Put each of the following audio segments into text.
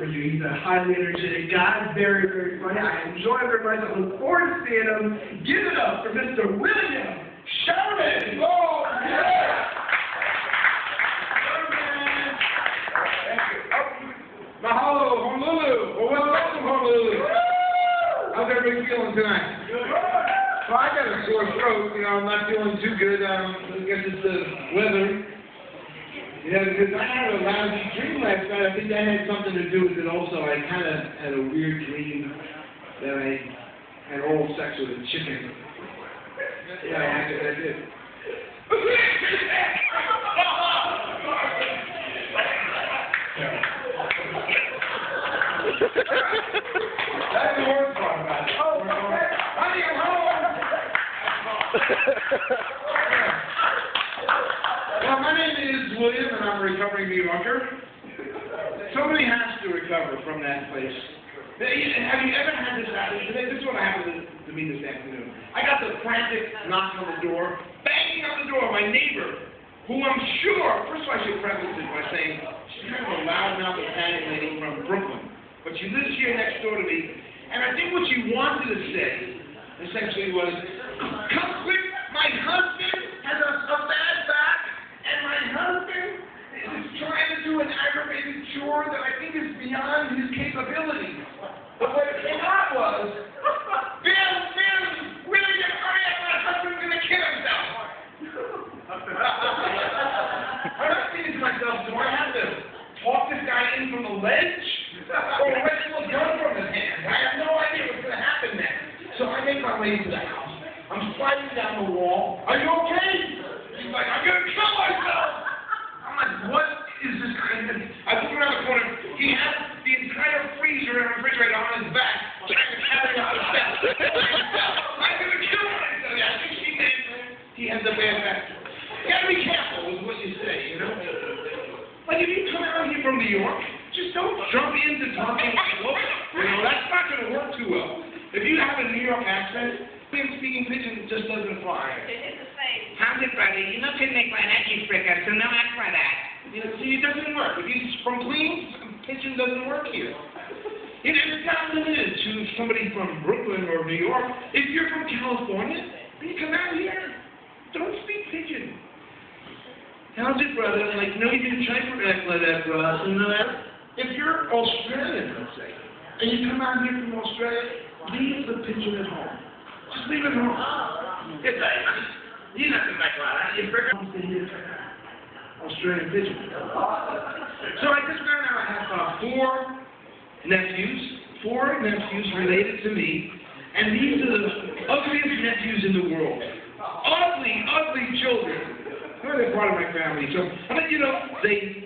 for you. He's a highly energetic guy, very, very funny. I enjoy him very much. I look forward to seeing him. Give it up for Mr. William Sherman. Oh, yeah! Mahalo, Honolulu. Well, welcome, Honolulu. How's everybody feeling tonight? Well, I got a sore throat. I'm not feeling too good. I guess it's the weather. Because I had a lousy dream last night. I think that had something to do with it also. I kind of had a weird dream that I had oral sex with a chicken. Yeah, I did. That's the worst part about it. Oh, honey, I'm home. Well, my name is William, and I'm a recovering New Yorker. Somebody has to recover from that place. Have you ever had this happen? This is what happened to me this afternoon. I got the frantic knock on the door, banging on the door. My neighbor, who I'm sure, first of all, I should preface it by saying she's kind of a loudmouth Italian lady from Brooklyn, but she lives here next door to me. And I think what she wanted to say essentially was, "Come quick, my husband has a bad back. And my husband is trying to do an aggravated chore that I think is beyond his capabilities." But what it came out was, Bill, William, hurry up, my husband's going to kill himself. I'm thinking to myself, do I have to talk this guy in from the ledge? Or wrestle a gun from his hand? I have no idea what's going to happen next. So I make my way to the house. I'm sliding down the wall. "Are you okay?" He's like, "I'm going to kill myself." I'm like, what is this kind of... I look around the corner. He has the entire freezer and refrigerator on his back, trying to carry out the steps. I'm going to kill myself. I think she thinks he has a bad back. You got to be careful with what you say, you know? Like, if you come out here from New York, just don't jump into talking like a local. You know, that's not going to work too well. If you have a New York accent, speaking pidgin just doesn't fly. It is the same. How's it, brother? You know, can make my head you fricker, so no ask for that. You know, see, it doesn't work. If you're from Queens, pidgin doesn't work here. You know, it's not limited to somebody from Brooklyn or New York. If you're from California, when you come out here, don't speak pidgin. "How's it, brother?" Like, no, you didn't try to act like that, brother. You know that? If you're Australian, let's say, and you come out here from Australia, leave the pidgin at home. Just leave it home. It's like, you're not going to like that. You're freaking Australian pidgin. So I just found out I have four nephews related to me, and these are the ugliest nephews in the world. Ugly children. They're part of my family. So, I mean, you know, they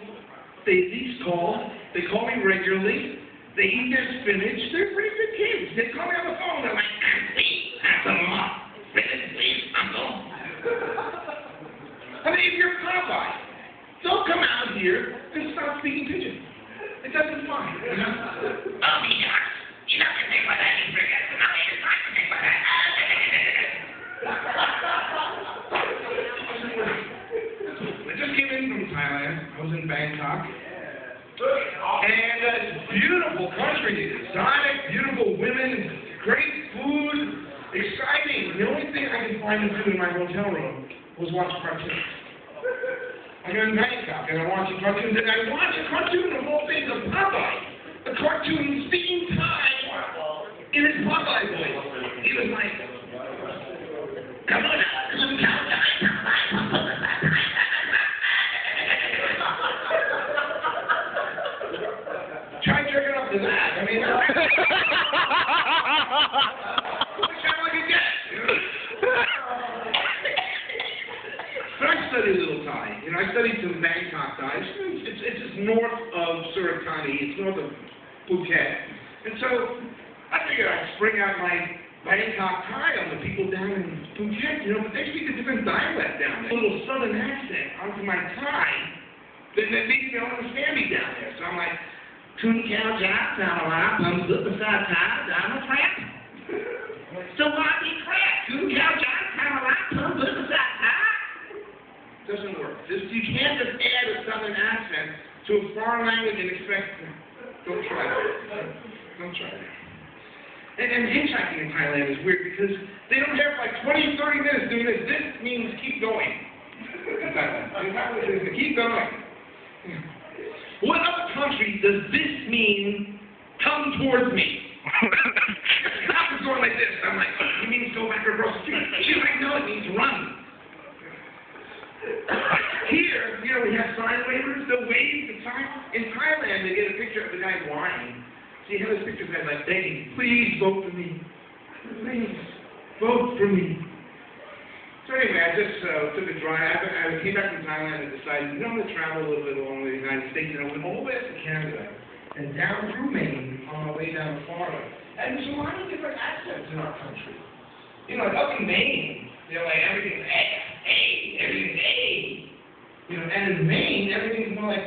at least call. They call me regularly. They eat their spinach. They're pretty good kids. They call me on the phone. They're like, "Please, please, Uncle." I mean, if you're Popeye, don't come out here and stop speaking pidgin. It doesn't fly, you know? Oh, you're not going to make my head you fricker. No, you're not going to make my head. I just came in from Thailand. I was in Bangkok. And it's beautiful country, exotic, beautiful women, great food, exciting. The only thing I could find to do in my hotel room was watch cartoons. I'm in Bangkok and I'm watching cartoons, and I watch a cartoon of all things of Popeye. The cartoon speaking Thai in his Popeye voice. He was like, "Come on, try jerking up to that. I mean, I sound like a guest, you know? But I studied a little Thai. You know, I studied some Bangkok Thai. It's just north of Suratani. It's north of Phuket. And so I figured I'd spring out my Bangkok Thai on the people down in Phuket, you know, but they speak a different dialect down there. A little southern accent onto my Thai. Then maybe they don't understand me down there. So I'm like, "Kun Kao Jack, Samalap, I'm good beside Thai, I'm a crap." So why be crap? Kun Kao Jack, Samalap, I'm good beside Thai. Doesn't work. You can't just add a southern accent to a foreign language and expect Don't try that. Don't try that. And hitchhiking in Thailand is weird because they don't have like 20, 30 minutes doing this. This means keep going. In Thailand. Keep going. What other country does this mean come towards me? The cop is going like this. I'm like, oh, he means go back across the street. She's like, no, it means run. Here, you know, we have sign waivers. The wave, the sign. In Thailand, they get a picture of the guy lying. So you have this picture of the guy like begging, please vote for me. Please vote for me. So anyway, I just took a drive. I came back from Thailand and decided, you know, I'm going to travel a little bit along the United States. And I went all the way up to Canada and down through Maine on my way down to Florida. And there's a lot of different accents in our country. You know, like up in Maine, you know, like everything's everything's You know, and in Maine, everything's more like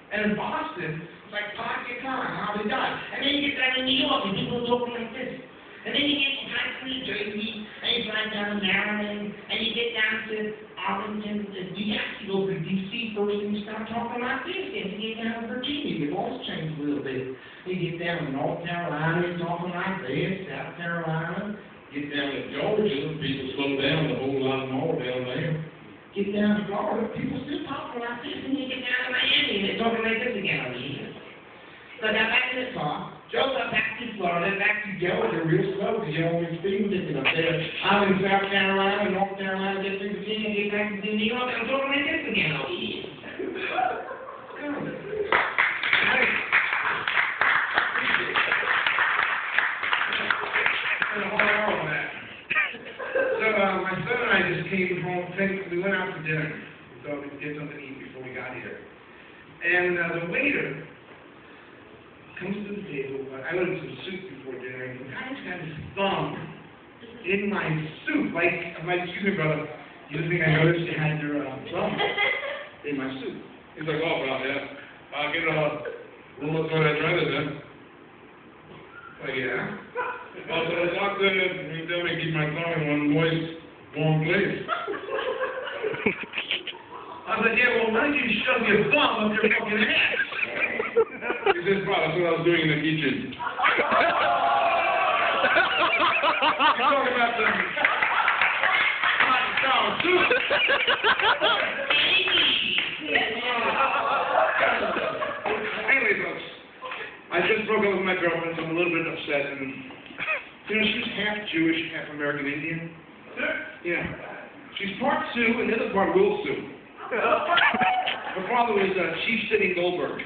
And in Boston, it's like park your car, how they die. And then you get down in New York and people are talking like this. And then you get to New Jersey, and you drive down to Maryland, and you get down to Arlington, and you actually go to D.C. first, and you start talking like this. And you get down to Virginia, your voice changes a little bit. You get down to North Carolina, you're talking like this, South Carolina. Get down to Georgia, people slow down a whole lot more down there. Get down to Florida, people still talking like this, and you get down to Miami, and they're talking like this again over here. So I got back in the car, drove up back to Florida, back to Georgia real slow, because you don't get speed limit up there. I'm in South Carolina, North Carolina, get through Virginia, get back to New York, and I'm talking like this again over here. My son and I just came home. We went out for dinner. We thought we'd get something to eat before we got here. And the waiter comes to the table. I ordered some soup before dinner, and the guy's got his thumb in my soup. I'm like, excuse me, brother. You think I noticed you had your thumb in my soup? He's like, oh, well, yeah. I'll get a rheumatoid arthritis then. Well, yeah. Well, so the doctor, he told me to keep my thumb in one moist, warm place. I was like, yeah, well, why don't you shove your thumb up your fucking ass? He says, well, that's what I was doing in the kitchen. You're talking about the hot and sour soup. Anyway, folks, I just broke up with my girlfriend, so I'm a little bit upset, and you know, she's half Jewish, half American Indian. Yeah. She's part Sioux and the other part Will Sioux. Her father was Chief Sidney Goldberg.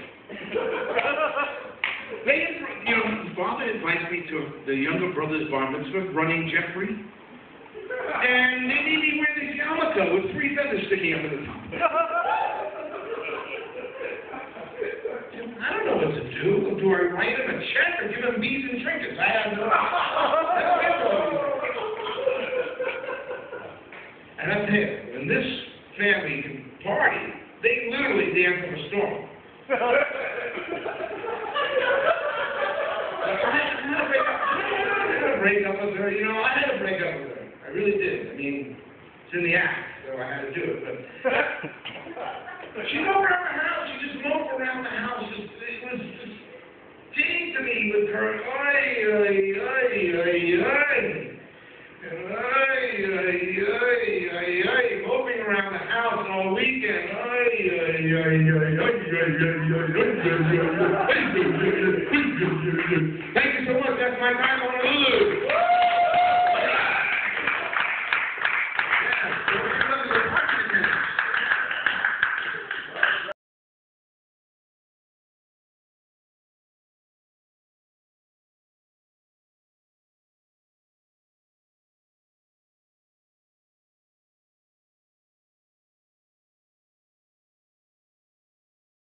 You know, his father invites me to the younger brother's bar mitzvah, running Jeffrey. And they made me wear this yarmulke with 3 feathers sticking up at the top. I don't know what to do. Do I write him a check or give him beads and trinkets? I have no idea. And I tell you, when this family can party, they literally dance up a storm. I had a breakup with her. You know, I had a breakup with her. I really did. I mean, it's in the act, so I had to do it. But she moved around the house. She just moved around the house. It was just teasing to me with her, moving around the house all weekend. Thank you so much. That's my time on Hulu.